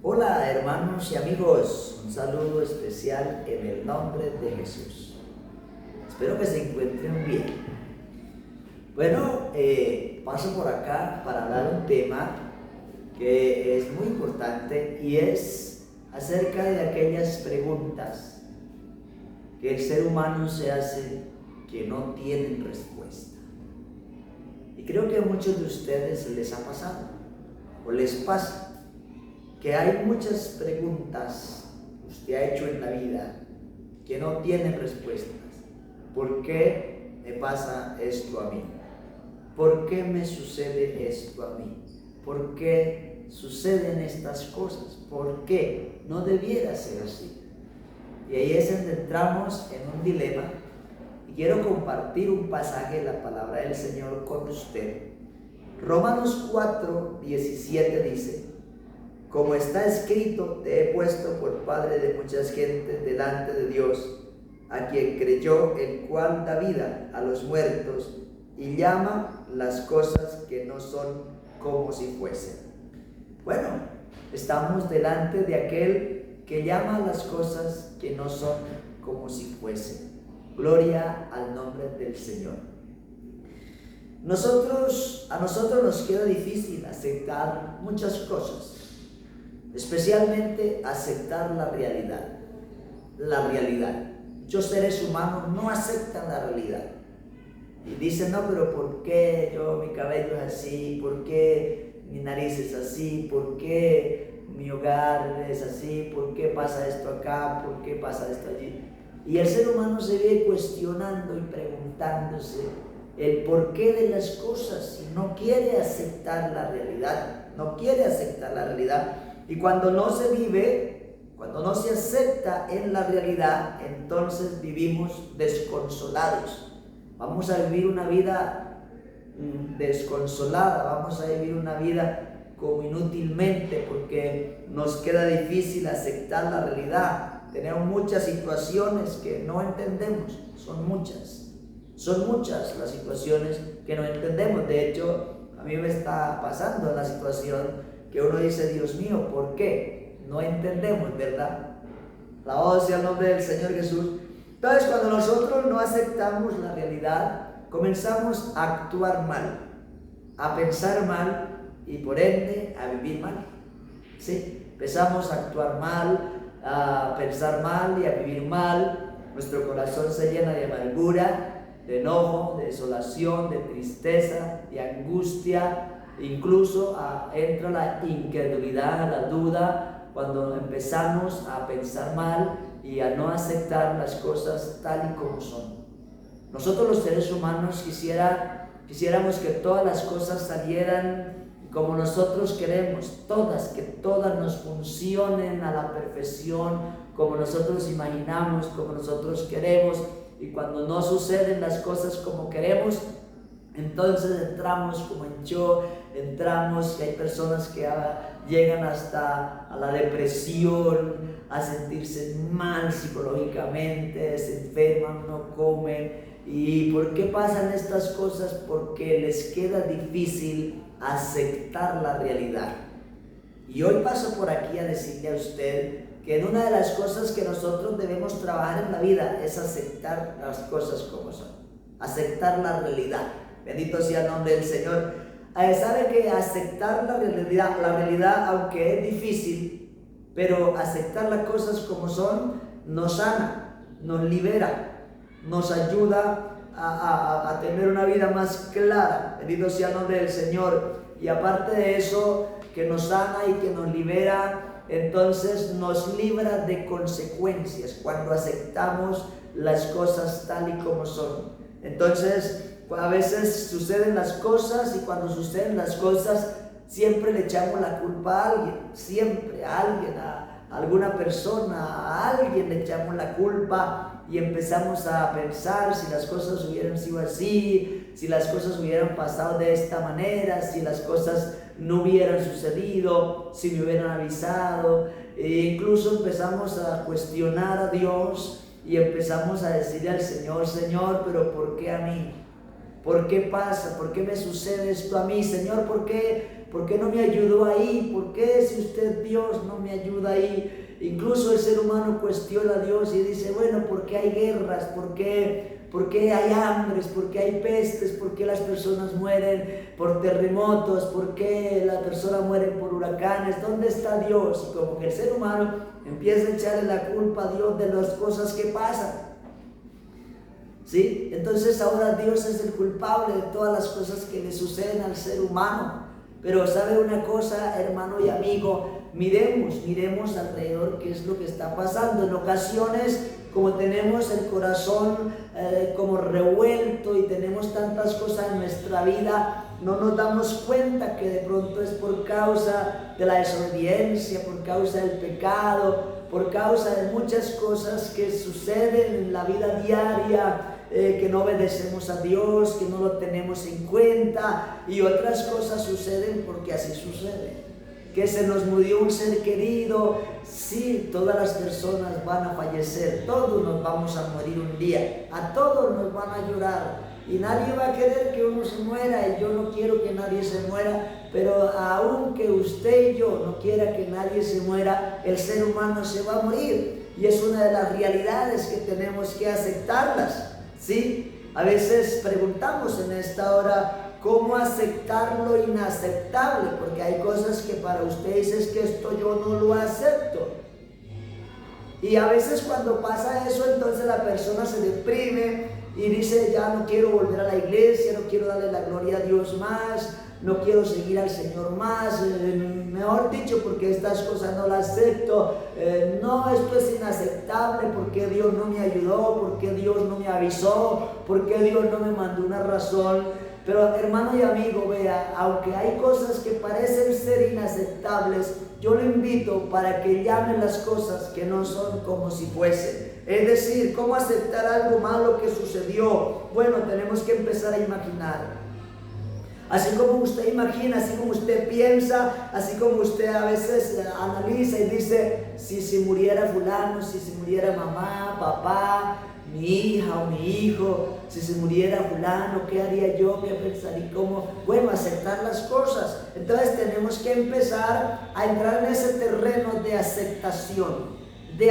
Hola hermanos y amigos, un saludo especial en el nombre de Jesús. Espero que se encuentren bien. Bueno, paso por acá para hablar un tema que es muy importante y es acerca de aquellas preguntas que el ser humano se hace que no tienen respuesta. Y creo que a muchos de ustedes les ha pasado o les pasa que hay muchas preguntas que usted ha hecho en la vida que no tienen respuestas. ¿Por qué me pasa esto a mí? ¿Por qué me sucede esto a mí? ¿Por qué suceden estas cosas? ¿Por qué? No debiera ser así. Y ahí es donde entramos en un dilema y quiero compartir un pasaje de la palabra del Señor con usted. Romanos 4:17 dice: como está escrito, te he puesto por padre de muchas gentes delante de Dios, a quien creyó, el cual da vida a los muertos y llama las cosas que no son como si fuesen. Bueno, estamos delante de aquel que llama las cosas que no son como si fuesen. Gloria al nombre del Señor. A nosotros nos queda difícil aceptar muchas cosas. Especialmente aceptar la realidad. La realidad. Muchos seres humanos no aceptan la realidad. Y dicen, no, pero ¿por qué mi cabello es así? ¿Por qué mi nariz es así? ¿Por qué mi hogar es así? ¿Por qué pasa esto acá? ¿Por qué pasa esto allí? Y el ser humano se ve cuestionando y preguntándose el porqué de las cosas y no quiere aceptar la realidad. No quiere aceptar la realidad. Y cuando no se vive, cuando no se acepta en la realidad, entonces vivimos desconsolados. Vamos a vivir una vida desconsolada, vamos a vivir una vida como inútilmente porque nos queda difícil aceptar la realidad. Tenemos muchas situaciones que no entendemos, son muchas las situaciones que no entendemos. De hecho, a mí me está pasando la situación que uno dice, Dios mío, ¿por qué? No entendemos, ¿verdad? Alabado sea el nombre del Señor Jesús. Entonces, cuando nosotros no aceptamos la realidad, comenzamos a actuar mal, a pensar mal y por ende a vivir mal. ¿Sí? Empezamos a actuar mal, a pensar mal y a vivir mal. Nuestro corazón se llena de amargura, de enojo, de desolación, de tristeza, de angustia. Incluso entra la incredulidad, la duda, cuando empezamos a pensar mal y a no aceptar las cosas tal y como son. Nosotros los seres humanos quisiéramos que todas las cosas salieran como nosotros queremos, que todas nos funcionen a la perfección, como nosotros imaginamos, como nosotros queremos, y cuando no suceden las cosas como queremos, entonces entramos como en shock, que hay personas que llegan hasta a la depresión, a sentirse mal psicológicamente, se enferman, no comen. ¿Y por qué pasan estas cosas? Porque les queda difícil aceptar la realidad. Y hoy paso por aquí a decirle a usted que una de las cosas que nosotros debemos trabajar en la vida es aceptar las cosas como son, aceptar la realidad. Bendito sea el nombre del Señor. Sabe que aceptar la realidad, aunque es difícil, pero aceptar las cosas como son, nos sana, nos libera, nos ayuda a tener una vida más clara. Bendito sea el nombre del Señor. Y aparte de eso, que nos sana y que nos libera, entonces nos libra de consecuencias cuando aceptamos las cosas tal y como son. Entonces, a veces suceden las cosas y cuando suceden las cosas siempre le echamos la culpa a alguien, siempre a alguien, a alguna persona, a alguien le echamos la culpa y empezamos a pensar si las cosas hubieran sido así, si las cosas hubieran pasado de esta manera, si las cosas no hubieran sucedido, si me hubieran avisado, e incluso empezamos a cuestionar a Dios y empezamos a decirle al Señor, Señor, pero ¿por qué a mí? ¿Por qué pasa? ¿Por qué me sucede esto a mí? Señor, ¿por qué ¿Por qué no me ayudó ahí? ¿Por qué si usted Dios no me ayuda ahí? Incluso el ser humano cuestiona a Dios y dice, bueno, ¿por qué hay guerras? ¿Por qué hay hambres? ¿Por qué hay pestes? ¿Por qué las personas mueren por terremotos? ¿Por qué las personas mueren por huracanes? ¿Dónde está Dios? Y como que el ser humano empieza a echarle la culpa a Dios de las cosas que pasan. ¿Sí? Entonces ahora Dios es el culpable de todas las cosas que le suceden al ser humano. Pero ¿sabe una cosa, hermano y amigo? Miremos alrededor qué es lo que está pasando. En ocasiones, como tenemos el corazón como revuelto y tenemos tantas cosas en nuestra vida, no nos damos cuenta que de pronto es por causa de la desobediencia, por causa del pecado, por causa de muchas cosas que suceden en la vida diaria, que no obedecemos a Dios, que no lo tenemos en cuenta, y otras cosas suceden porque así sucede. Que se nos murió un ser querido, sí, todas las personas van a fallecer, todos nos vamos a morir un día, a todos nos van a llorar, y nadie va a querer que uno se muera, y yo no quiero que nadie se muera, pero aunque usted y yo no quiera que nadie se muera, el ser humano se va a morir, y es una de las realidades que tenemos que aceptarlas. ¿Sí? A veces preguntamos en esta hora cómo aceptar lo inaceptable, porque hay cosas que para ustedes es que esto yo no lo acepto. Y a veces cuando pasa eso, entonces la persona se deprime y dice, ya no quiero volver a la iglesia, no quiero darle la gloria a Dios más, no quiero seguir al Señor más, mejor dicho, porque estas cosas no las acepto, no, esto es inaceptable, porque Dios no me ayudó, porque Dios no me avisó, porque Dios no me mandó una razón. Pero hermano y amigo, vea, aunque hay cosas que parecen ser inaceptables, yo le invito para que llame las cosas que no son como si fuesen. Es decir, ¿cómo aceptar algo malo que sucedió? Bueno, tenemos que empezar a imaginar. Así como usted imagina, así como usted piensa, así como usted a veces analiza y dice, si se muriera fulano, si se muriera mamá, papá, mi hija o mi hijo, si se muriera fulano, ¿qué haría yo? ¿Qué pensaría? ¿Cómo? Bueno, aceptar las cosas. Entonces tenemos que empezar a entrar en ese terreno de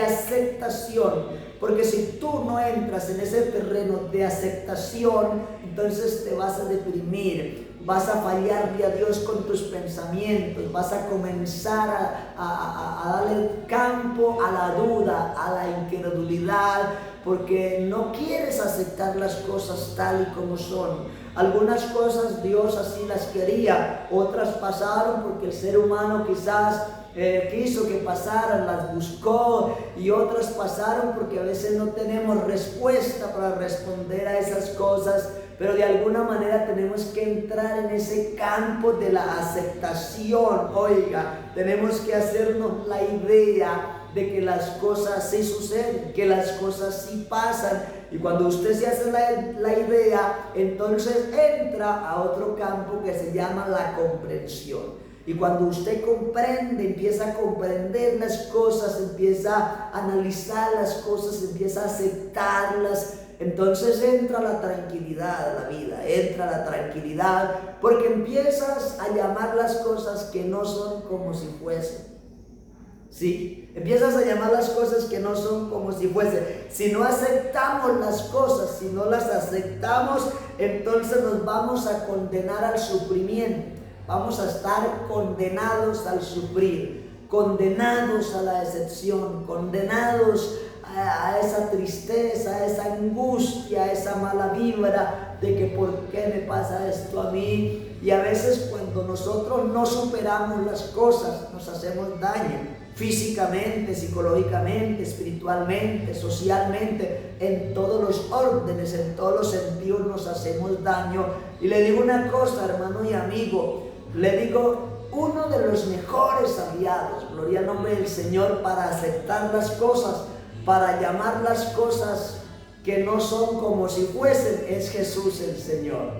aceptación. Porque si tú no entras en ese terreno de aceptación, entonces te vas a deprimir, vas a fallarle a Dios con tus pensamientos, vas a comenzar a darle campo a la duda, a la incredulidad, porque no quieres aceptar las cosas tal y como son. Algunas cosas Dios así las quería, otras pasaron porque el ser humano quizás quiso que pasaran, las buscó, y otras pasaron porque a veces no tenemos respuesta para responder a esas cosas, pero de alguna manera tenemos que entrar en ese campo de la aceptación. Oiga, tenemos que hacernos la idea de que las cosas sí suceden, que las cosas sí pasan, y cuando usted se hace la idea, entonces entra a otro campo que se llama la comprensión. Y cuando usted comprende, empieza a comprender las cosas, empieza a analizar las cosas, empieza a aceptarlas, entonces entra la tranquilidad a la vida, entra la tranquilidad, porque empiezas a llamar las cosas que no son como si fuesen. Sí, empiezas a llamar las cosas que no son como si fuesen. Si no aceptamos las cosas, si no las aceptamos, entonces nos vamos a condenar al sufrimiento. Vamos a estar condenados al sufrir, condenados a la decepción, condenados a esa tristeza, a esa angustia, a esa mala vibra de que ¿por qué me pasa esto a mí? Y a veces cuando nosotros no superamos las cosas, nos hacemos daño físicamente, psicológicamente, espiritualmente, socialmente, en todos los órdenes, en todos los sentidos nos hacemos daño. Y le digo una cosa, hermano y amigo, le digo, uno de los mejores aliados, gloria al nombre del Señor, para aceptar las cosas, para llamar las cosas que no son como si fuesen, es Jesús el Señor.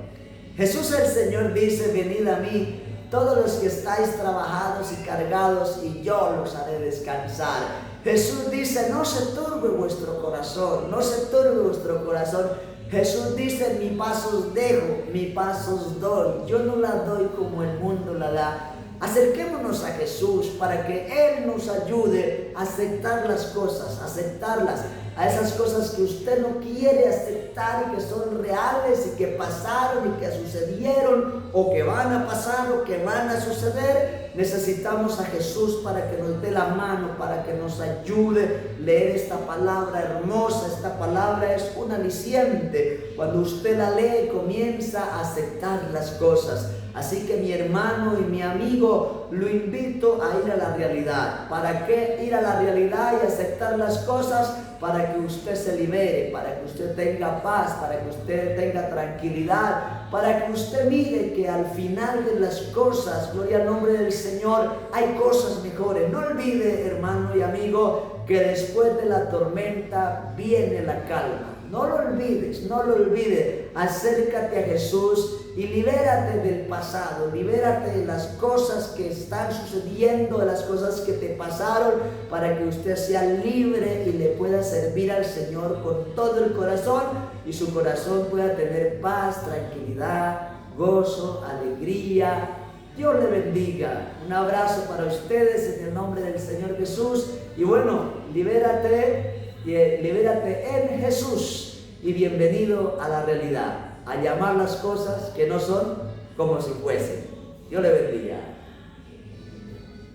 Jesús el Señor dice, venid a mí, todos los que estáis trabajados y cargados, y yo los haré descansar. Jesús dice, no se turbe vuestro corazón, no se turbe vuestro corazón. Jesús dice, mi paz os dejo, mi paz os doy. Yo no la doy como el mundo la da. Acerquémonos a Jesús para que Él nos ayude a aceptar las cosas, a aceptarlas, a esas cosas que usted no quiere aceptar y que son reales y que pasaron y que sucedieron o que van a pasar o que van a suceder. Necesitamos a Jesús para que nos dé la mano, para que nos ayude a leer esta palabra hermosa. Esta palabra es un aliciente. Cuando usted la lee, comienza a aceptar las cosas. Así que mi hermano y mi amigo, lo invito a ir a la realidad. ¿Para qué ir a la realidad y aceptar las cosas? Para que usted se libere, para que usted tenga paz, para que usted tenga tranquilidad, para que usted mire que al final de las cosas, gloria al nombre del Señor, hay cosas mejores. No olvide, hermano y amigo, que después de la tormenta viene la calma. No lo olvides, no lo olvides. Acércate a Jesús y libérate del pasado, libérate de las cosas que están sucediendo, de las cosas que te pasaron, para que usted sea libre y le pueda servir al Señor con todo el corazón y su corazón pueda tener paz, tranquilidad, gozo, alegría. Dios le bendiga. Un abrazo para ustedes en el nombre del Señor Jesús. Y bueno, libérate en Jesús y bienvenido a la realidad, a llamar las cosas que no son como si fuesen. Dios le bendiga.